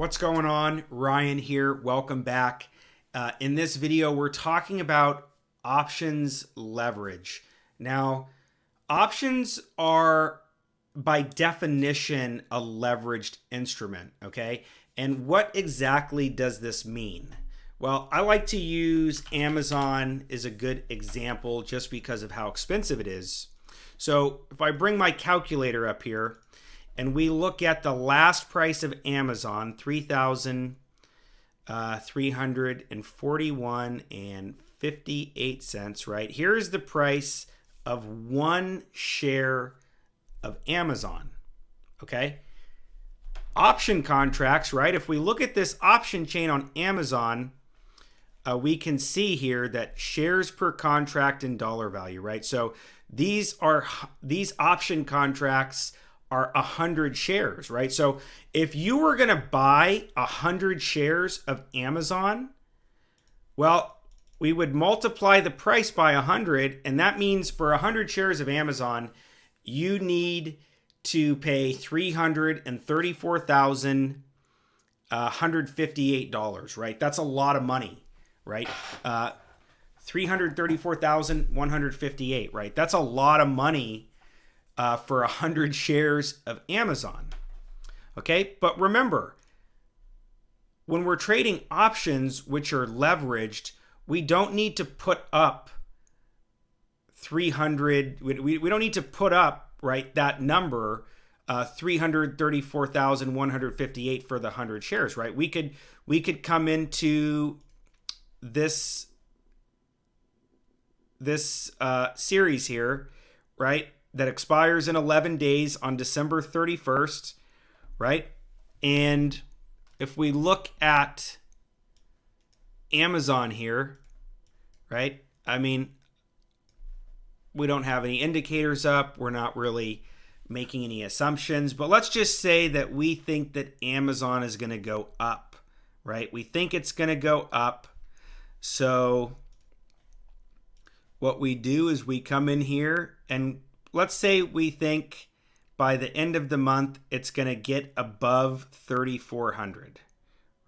What's going on? Ryan here. Welcome back. In this video, we're talking about options leverage. Now, options are by definition a leveraged instrument, okay? And what exactly does this mean? Well, I like to use Amazon as a good example just because of how expensive it is. So if I bring my calculator up here, and we look at the last price of Amazon, $3,341.58, right? Here's the price of one share of Amazon, okay? Option contracts, right? If we look at this option chain on Amazon, we can see here that shares per contract and dollar value, right? So these option contracts are 100 shares, right? So if you were going to buy 100 shares of Amazon, well, we would multiply the price by 100, and that means for 100 shares of Amazon, you need to pay $334,158, right? That's a lot of money, right? $334,158, right? That's a lot of money for 100 shares of Amazon. Okay, but remember, when we're trading options which are leveraged, we don't need to put up 300. We don't need to put up, right, that number, 334,158 for the 100 shares, right? We could come into this series here, right, that expires in 11 days on December 31st, right? And if we look at Amazon here, right? I mean, we don't have any indicators up. We're not really making any assumptions, but let's just say that we think that Amazon is going to go up, right? We think it's going to go up. So what we do is we come in here and let's say we think by the end of the month, it's going to get above 3,400,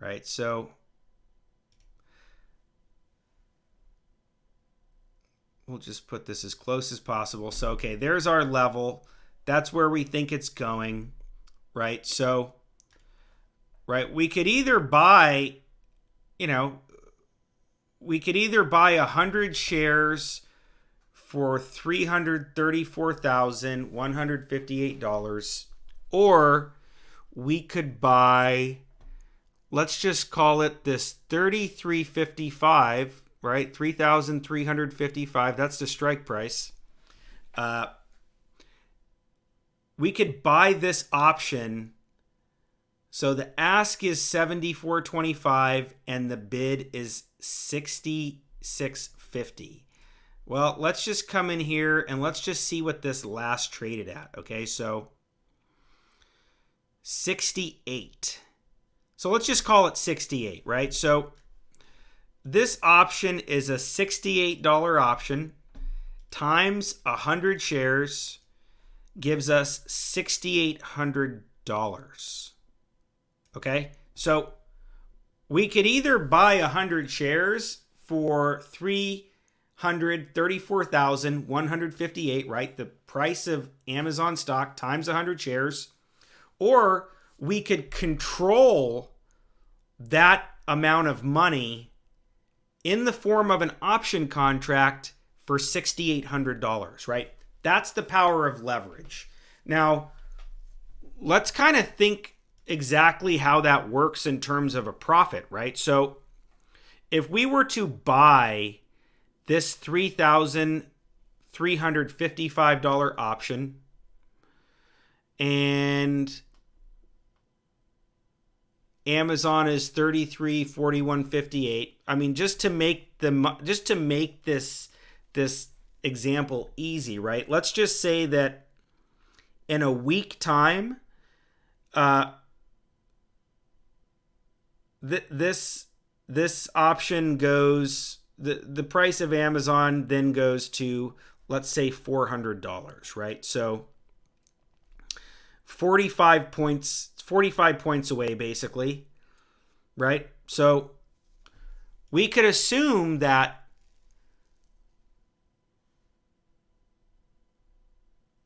right? So we'll just put this as close as possible. So, okay, there's our level. That's where we think it's going, right? So, right, we could either buy, we could either buy 100 shares for $334,158, or we could buy, let's just call it this 3,355, right? 3,355. That's the strike price. We could buy this option. So the ask is $74.25 and the bid is $66.50. Well, let's just come in here and let's just see what this last traded at. Okay, so 68. So let's just call it 68, right? So this option is a $68 option times 100 shares gives us $6,800. Okay, so we could either buy 100 shares for $334,158, right? The price of Amazon stock times 100 shares. Or we could control that amount of money in the form of an option contract for $6,800, right? That's the power of leverage. Now, let's kind of think exactly how that works in terms of a profit, right? So if we were to buy this $3,355 option and Amazon is $33.41.58. I mean, just to make this example easy, right? Let's just say that in a week time, this option goes, the price of Amazon then goes to, let's say, $400, right? So 45 points away, basically. right? So we could assume that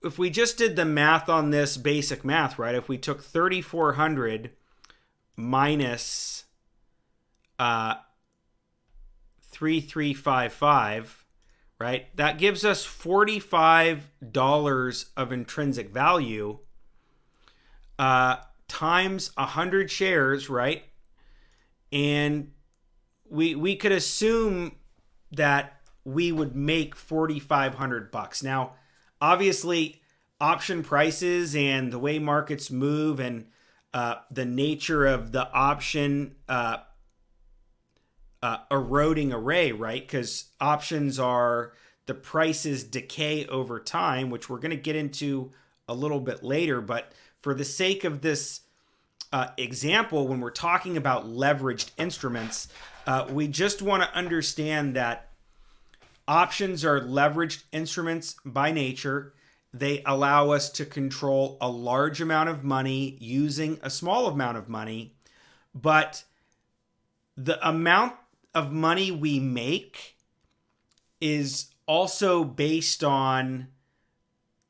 if we just did the math on this, basic math, right? If we took 3,400 minus 3,355, right? That gives us $45 of intrinsic value times 100 shares, right? And we could assume that we would make $4,500. Now, obviously, option prices and the way markets move and the nature of the option eroding array, right? Because options are the prices decay over time, which we're going to get into a little bit later. But for the sake of this example, when we're talking about leveraged instruments, we just want to understand that options are leveraged instruments by nature. They allow us to control a large amount of money using a small amount of money, but the amount of money we make is also based on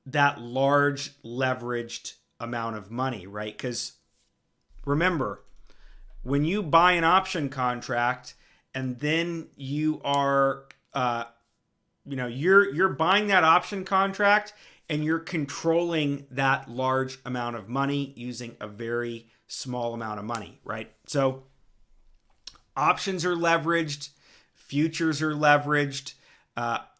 that large leveraged amount of money, right? Because remember, when you buy an option contract and then you are, you're buying that option contract and you're controlling that large amount of money using a very small amount of money, right? So options are leveraged, futures are leveraged.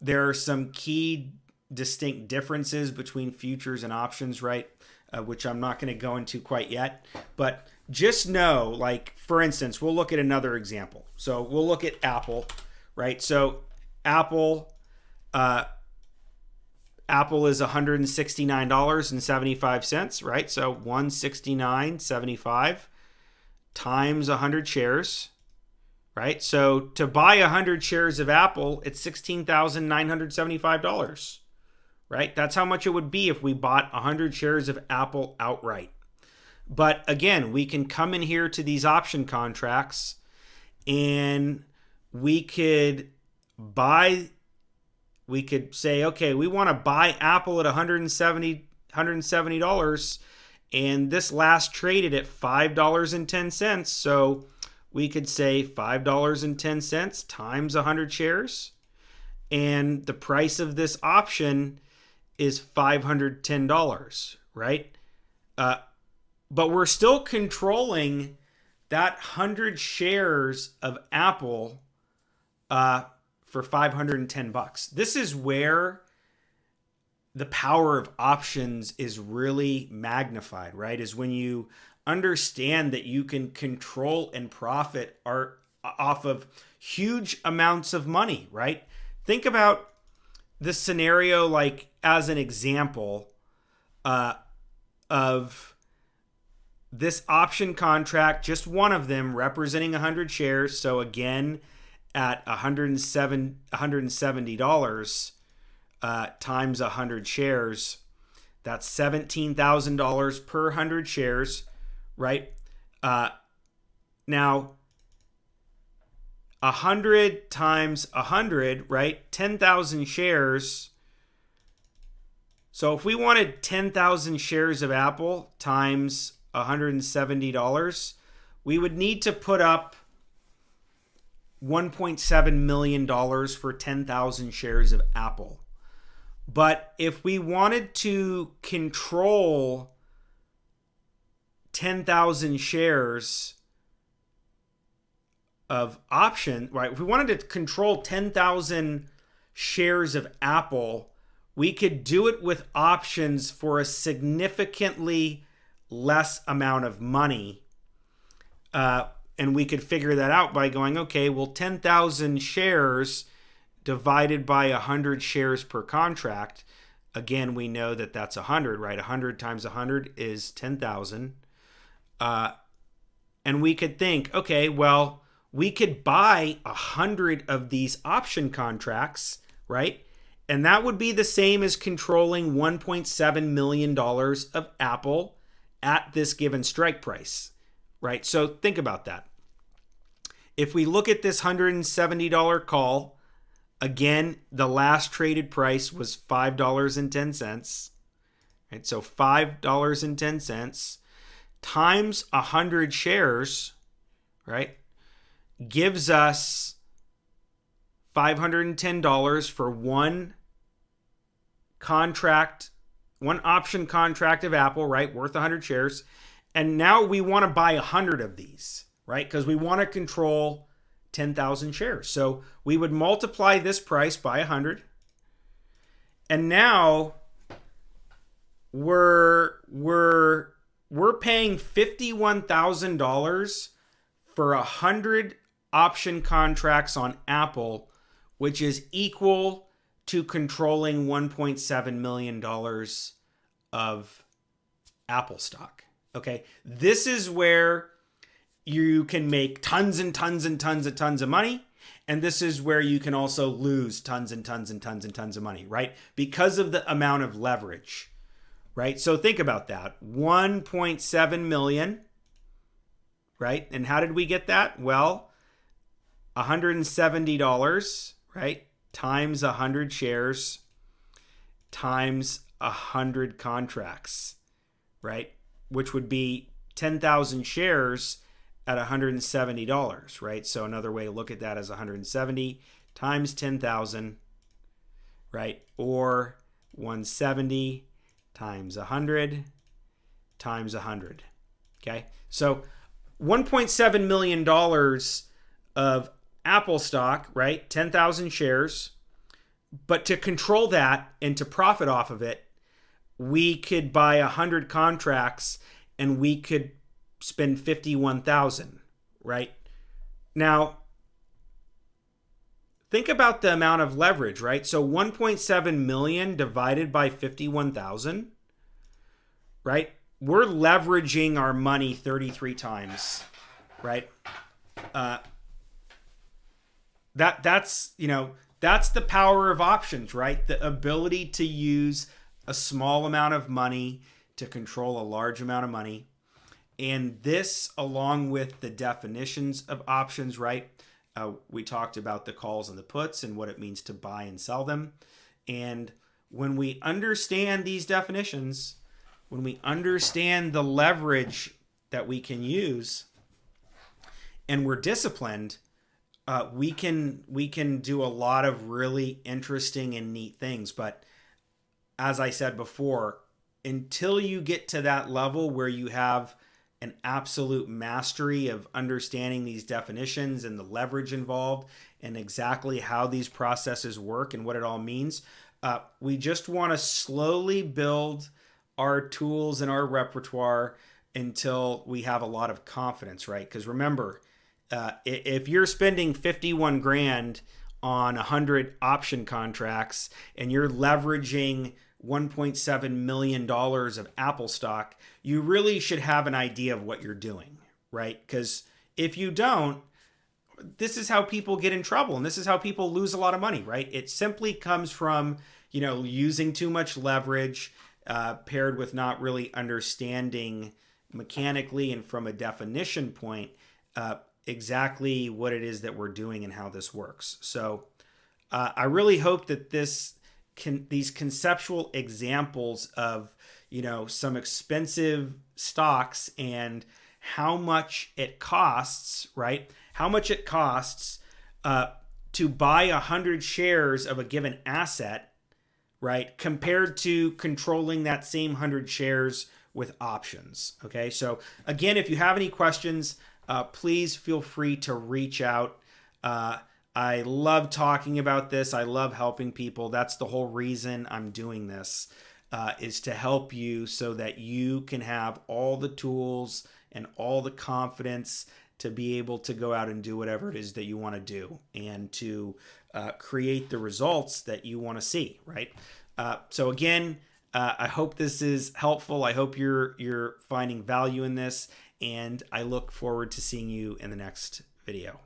There are some key distinct differences between futures and options, right? Which I'm not going to go into quite yet. But just know, like, for instance, we'll look at another example. So we'll look at Apple, right? So Apple is $169.75, right? So $169.75 times 100 shares, right? So to buy 100 shares of Apple, it's $16,975, right? That's how much it would be if we bought 100 shares of Apple outright. But again, we can come in here to these option contracts and we could say, okay, we want to buy Apple at $170, and this last traded at $5.10. So we could say $5.10 times 100 shares, and the price of this option is $510, right? But we're still controlling that 100 shares of Apple for $510. This is where the power of options is really magnified, right? Is when you understand that you can control and profit off of huge amounts of money, right? Think about the scenario, like as an example of this option contract, just one of them representing 100 shares. So again, at $170 times 100 shares, that's $17,000 per 100 shares, right? Now, 100 times 100, right? 10,000 shares. So if we wanted 10,000 shares of Apple times $170, we would need to put up $1.7 million for 10,000 shares of Apple. But if we wanted to control 10,000 shares of option, right? If we wanted to control 10,000 shares of Apple, we could do it with options for a significantly less amount of money. And we could figure that out by going, okay, well, 10,000 shares divided by 100 shares per contract. Again, we know that that's 100, right? 100 times 100 is 10,000. And we could think, okay, well, we could buy 100 of these option contracts, right? And that would be the same as controlling $1.7 million of Apple at this given strike price, right? So think about that. if we look at this $170 call, again, the last traded price was $5.10. Right? So $5.10 times 100 shares, right, gives us $510 for one contract, one option contract of Apple, right, worth 100 shares. And now we want to buy 100 of these, right, because we want to control 10,000 shares. So we would multiply this price by 100. And now we're paying $51,000 for 100 option contracts on Apple, which is equal to controlling $1.7 million of Apple stock. Okay, this is where you can make tons and tons and tons and tons of money. And this is where you can also lose tons and tons and tons and tons of money, right? Because of the amount of leverage, right? So think about that. 1.7 million, right? And how did we get that? Well, $170, right? Times 100 shares times 100 contracts, right? Which would be 10,000 shares at $170, right? So another way to look at that is 170 times 10,000, right? Or 170 times 100 times 100, okay? So $1.7 million of Apple stock, right? 10,000 shares. But to control that and to profit off of it, we could buy 100 contracts and we could spend 51,000, right? Now, think about the amount of leverage, right? So 1.7 million divided by 51,000, right? We're leveraging our money 33 times, right? That's the power of options, right? The ability to use a small amount of money to control a large amount of money. And this, along with the definitions of options, right? We talked about the calls and the puts and what it means to buy and sell them. And when we understand these definitions, when we understand the leverage that we can use, and we're disciplined, we can do a lot of really interesting and neat things. But as I said before, until you get to that level where you have an absolute mastery of understanding these definitions and the leverage involved and exactly how these processes work and what it all means, we just want to slowly build our tools and our repertoire until we have a lot of confidence, right? Because remember, if you're spending 51 grand on 100 option contracts and you're leveraging $1.7 million of Apple stock, you really should have an idea of what you're doing, right? Because if you don't, this is how people get in trouble and this is how people lose a lot of money, right? It simply comes from, using too much leverage paired with not really understanding mechanically and from a definition point exactly what it is that we're doing and how this works. So I really hope that these conceptual examples of, some expensive stocks and how much it costs, right? How much it costs to buy 100 shares of a given asset, right? Compared to controlling that same 100 shares with options. Okay. So again, if you have any questions, please feel free to reach out. I love talking about this. I love helping people. That's the whole reason I'm doing this, is to help you so that you can have all the tools and all the confidence to be able to go out and do whatever it is that you want to do and to create the results that you want to see, right? So again, I hope this is helpful. I hope you're finding value in this, and I look forward to seeing you in the next video.